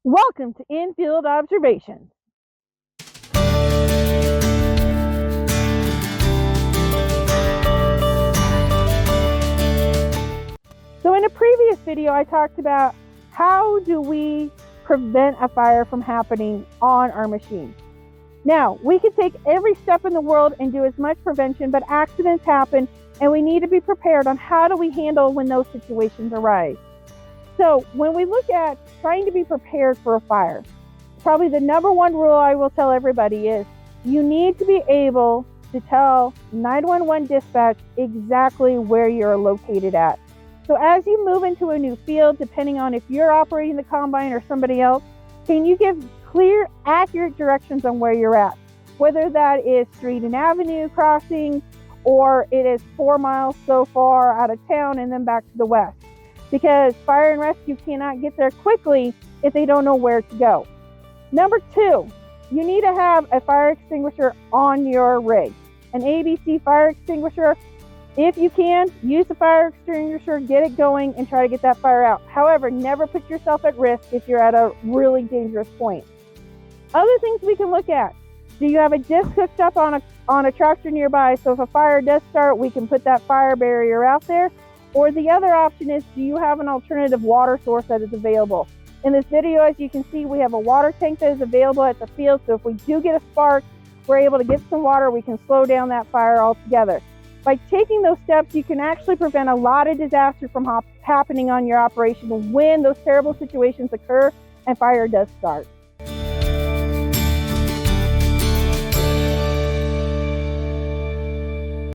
Welcome to In-Field Observations. So in a previous video, I talked about how do we prevent a fire from happening on our machine. Now, we could take every step in the world and do as much prevention, but accidents happen and we need to be prepared on how do we handle when those situations arise. So when we look at trying to be prepared for a fire, probably the number one rule I will tell everybody is you need to be able to tell 911 dispatch exactly where you're located at. So as you move into a new field, depending on if you're operating the combine or somebody else, can you give clear, accurate directions on where you're at? Whether that is street and avenue crossing, or it is 4 miles so far out of town and then back to the west. Because fire and rescue cannot get there quickly if they don't know where to go. Number two, you need to have a fire extinguisher on your rig. An ABC fire extinguisher. If you can, use the fire extinguisher, get it going, and try to get that fire out. However, never put yourself at risk if you're at a really dangerous point. Other things we can look at. Do you have a disc hooked up on a tractor nearby? So if a fire does start, we can put that fire barrier out there. Or the other option is, do you have an alternative water source that is available? In this video, as you can see, we have a water tank that is available at the field. So if we do get a spark, we're able to get some water. We can slow down that fire altogether. By taking those steps, you can actually prevent a lot of disaster from happening on your operation when those terrible situations occur and fire does start.